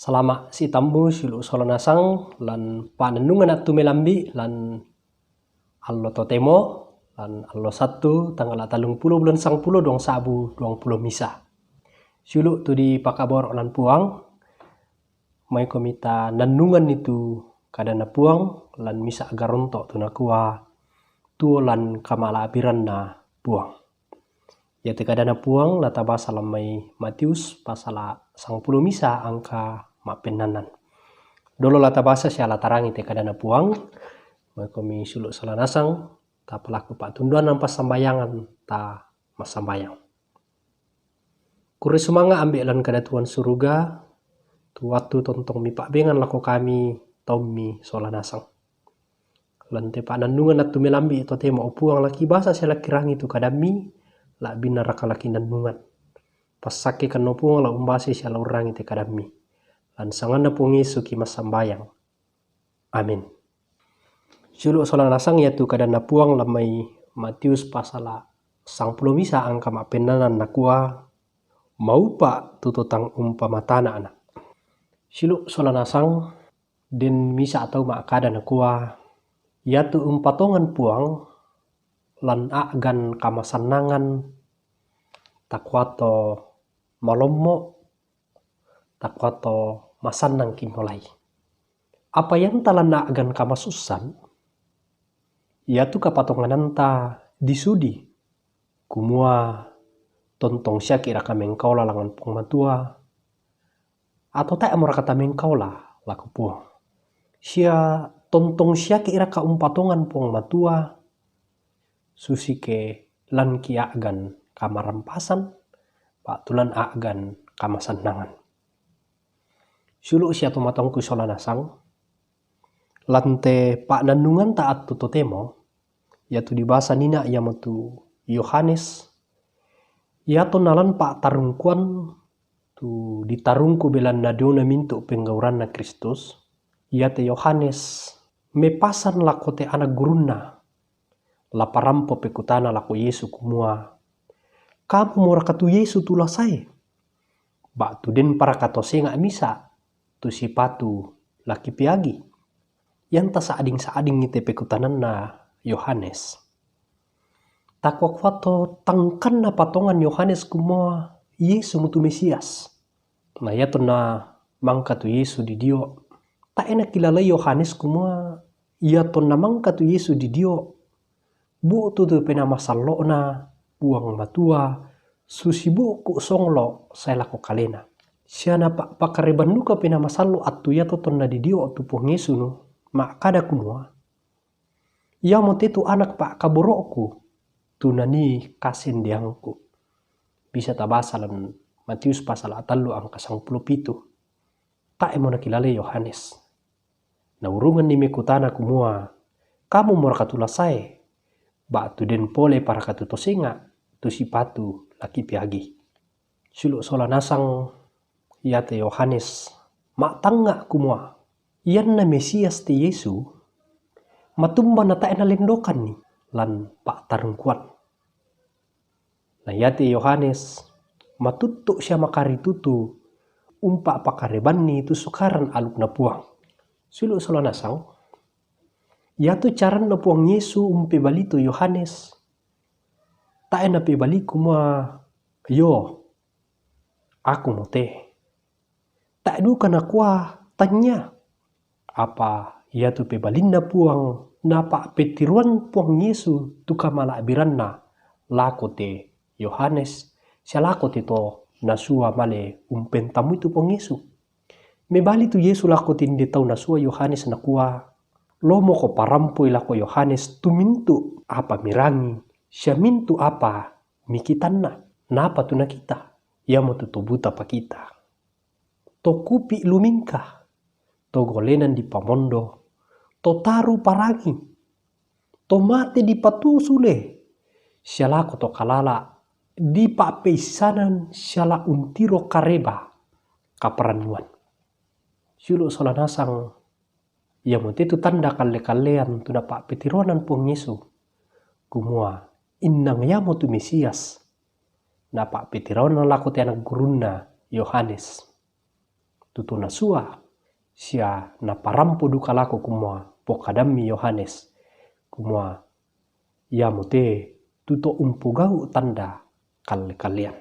Selama si tambu silu solanasang lan panenungan atu melambi lan allo totemo lan allo satu tanggal 30 bulan 10 dong sabu 20 misa. Silu tu di pakabor lan puang mai komita nanungan itu kadana puang lan misa agaronto tu nakua tuo lan kamala abiran na puang. Ya te kadana puang lata basa lamai Matius pasala 10 misa angka mapenanan. Dolo lata basa siala tarangi te kadana puang mai komi suluk salanasang ta pelaku pak tunduan nampas sambayangan ta mas sambayang. Kure sumanga ambil lan kada Tuhan suruga tu waktu tontong mi pak bengan lako kami Tommi solanasang. Lan te pak nandungan atu melambi to tema puang laki basa siala kirangi tu kadami la bina raka laki nandungan. Pas sake kan puang la umbase siala urangi te kadami. Lan sangana puang Yesu ki mas sambayang. Amin. Sulu solanasang ya tu kadana puang lamai Matius pasala 10 misa angka mapenanan nakua mau pak tututang umpamatana anak. Silu solanasang den misa atau makada nakua ya tu umpatongan puang lan agan kamasanangan takwato malommo takwato masanang kinolai. Apa yang talan agan kamasusan ya tu kapatongananta disudi kumua tontong siya kira kamengkau lalangan puang matua atau tak amor kata mengkau lah laku puang. Sia tontong siya kira kaumpatongan puang matua susi ke lan ki agan kamarampasan pak tulan agan kamasanangan. Sulu siya tumatongku solanasang lante pak nandungan taat tu totemo yaitu di bahasa nina yamatu Yohanes ya to nalan pak tarungkuan tu ditarungku belan nadona mintu penggauran na Kristus ya te Yohanes mepasan lakote anak guruna laparampo pekutana lako Yesu kumua kamu morakatu Yesu tula saya bak tu den para kato senga misa tu sipatu laki piagi yang ta saading ite pekutanan na Yohanes takwakwato tangkan na patongan Yohanes kumua Yesu mutu Mesias na yato na mangka tu Yesu di dio tak enak kilala Yohanes kumua yato na mangka tu Yesu di dio bu tu pena masallo na buang matua susi buku songlo saya lako kalena siana pak pakareban luka pena masallo atu yato tonna di dio tu puang Yesu no mak kada kumua ya motetu anak pak kaborokku tunani kasen diangku bisa tabasa lan Matius pasal 4 angka 17 tak emona kilale Yohanes na urungan ni mekutana kumua kamu morakatula sae ba tu den pole para katuto senga tu sipatu laki piagi sulu solanasang ya te Yohanes mak tangga kumua iyan na Mesias te Yesu matumba na tae na lendokan ni lan pak tarungkuan na ya te Yohanes matutto siya makari tutu umpa pakareban ni tu sukaran aluk na puang sulu solanasang ya tu caran na puang Yesu umpe balito Yohanes tae na pe bali kumua yo aku mote tak duka na kuah tanya apa ya tu pe balin na puang na pak petiruan puang Yesu tu kamala abiran na lako te Yohanes siya lako te to nasua male umpen tamu itu puang Yesu me bali tu Yesu lako tinde tau nasua Yohanes na kuah lomo ko parampoi lako Yohanes tu mintu apa mirangi siya mintu apa mikitanna napa tu na kita ya mo tu buta pa kita to kupi lumingkah to golenan di pamondo to taru parangi to mate di patusule siya lako to kalala di papeisanan siya untiro kareba kaparanuan sulu solanasang ya mote tu tanda kalle-kallean tu dapat petironan puang Yesu kumua innang ya motu Mesias dapat petironan laku te anak guruna Yohanes tutu nasua sia na parampo duka lako kumua pokadami Yohanes kumua ya mute tuto umpugau tanda kalian.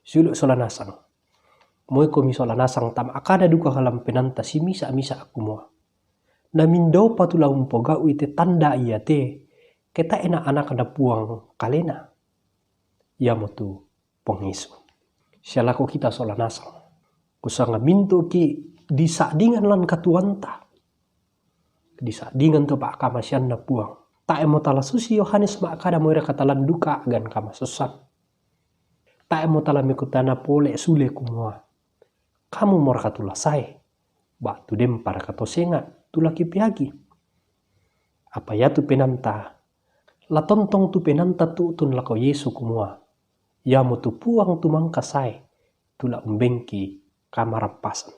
Suluk solanasang. Moy komi solanasang tam akada duka halam penanta si misa kumua. Na mindo patula umpugau ite tanda iya te kita enak anak ada puang kalena. Ya mutu pengisu. Sialako kita solanasang. Kusanga minto ki disadingan lan katuanta. Disadingan to pak kamasian na puang. Tak emo tala susi Yohanes mak kada moira katalan duka gan kama susah. Tak emo tala mikutana pole sule kumua. Kamu mor katula sai. Ba tu dem para katosenga tula kipiagi. Apa ya tu penanta. La tontong tu penanta tu tun lako Yesu kumua. Ya mo tu puang tu mangka sai. Tula umbengki kamarapasan.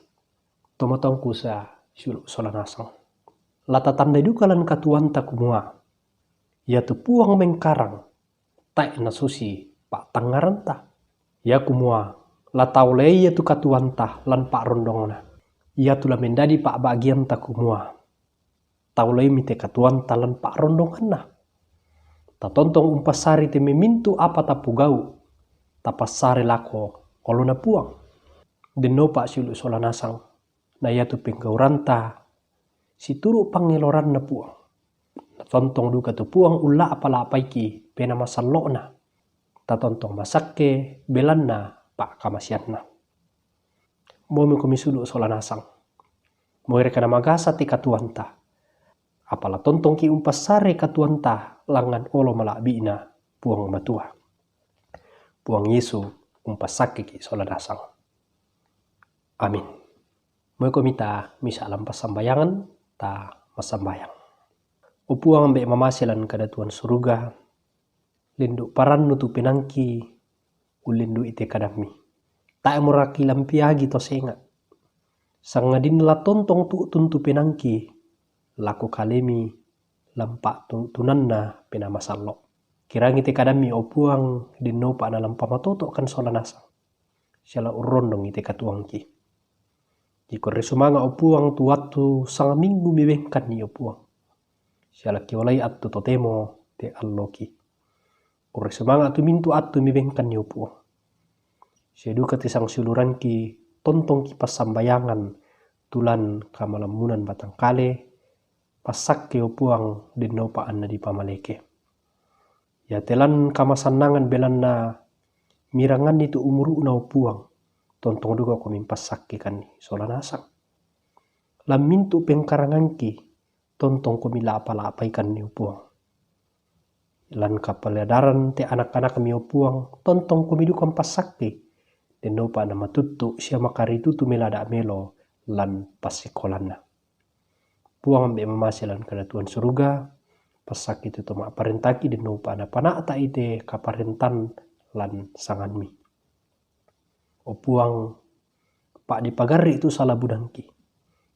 Tomatong kusa suluk solanasang. Lata tanda dukalan katuanta kumua. Ya tu puang mengkarang, tak na susi pak tangaranta. Ya kumua, la taulei ya tu katuanta lan pak rondongna. Ya tu la mendadi pak bagian ta kumua. Taulei mite katuanta lan pak rondonganna. Ta tontong umpasari te memintu apa ta pugau. Ta pasare lako kolona puang. Deno pak siulu solanasang. Na ya tu penggauranta si turu pangeloran na puang. Tontong duka tu puang ula apala apaiki pena masalokna. Ta tontong masakke belanna pak kamasianna. Momi komi sulu solanasang. Moire kana magasa ti katuanta. Apala tontong ki umpasare katuanta langan olo malabina puang matua. Puang Yesu umpasakke ki solanasang. Amin. Moi komita misa alam pasambayangan ta masambayang. Upuang ambek mamasilan kada Tuhan suruga. Lindu paran nutu penangki. Ulindu ite kadami. Tak muraki lampiagi to senga. Sangadin la tontong tu tuntu penangki. Laku kalemi. Lampak tunanna penamasalok. Kirang ite kadami upuang dino pa na lampa matoto kan solanasa. Siala urondong ite katuangki. Jiko resumanga upuang tu waktu sang minggu miwengkan ni upuang. Siala kiolai attu totemo te alloki. Ure semangat tu mintu attu mibengkan ni upuang. Seduka te sang suluranki tontong ki pasambayangan tulan kamalamunan batang kale pasak ke upuang dino pa anna di pamaleke. Ya telan kamasanangan belanna mirangan itu umuru na upuang. Tontong duga ko mimpasak ke kan ni solanasak. Lam mintu pengkaranganki tontong ko mila apala apaikan ni upuang. Lan kapaladaran te anak-anak mi upuang tontong ko midukang pasakti. Deno pa na matutu siya makaritu tumilada melo lan pasikolanna. Puang ambe mamasilan kada Tuhan suruga pasak itu toma parentaki deno pa na panata ite kaparentan lan sanganmi. Upuang pak dipagari itu salah budangki.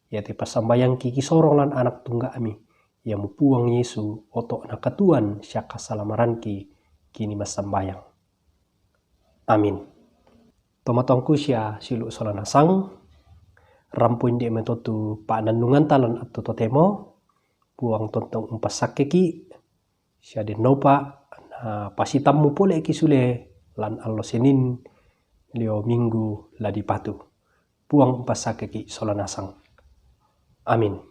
Ya te pasambayang kiki sorong lan anak tungga ami. Ya mupuang Yesu otok nakatuan syaka salamaranki kini masambayang. Amin. Tomatongku siya silu solanasang. Rampuin di metotu pak nandungan talan atau totemo. Puang tontong umpasake ki. Siya denopa na pasitammu pole ki sule lan allo senin leo minggu ladi patu. Puang umpasake ki solanasang. Amin.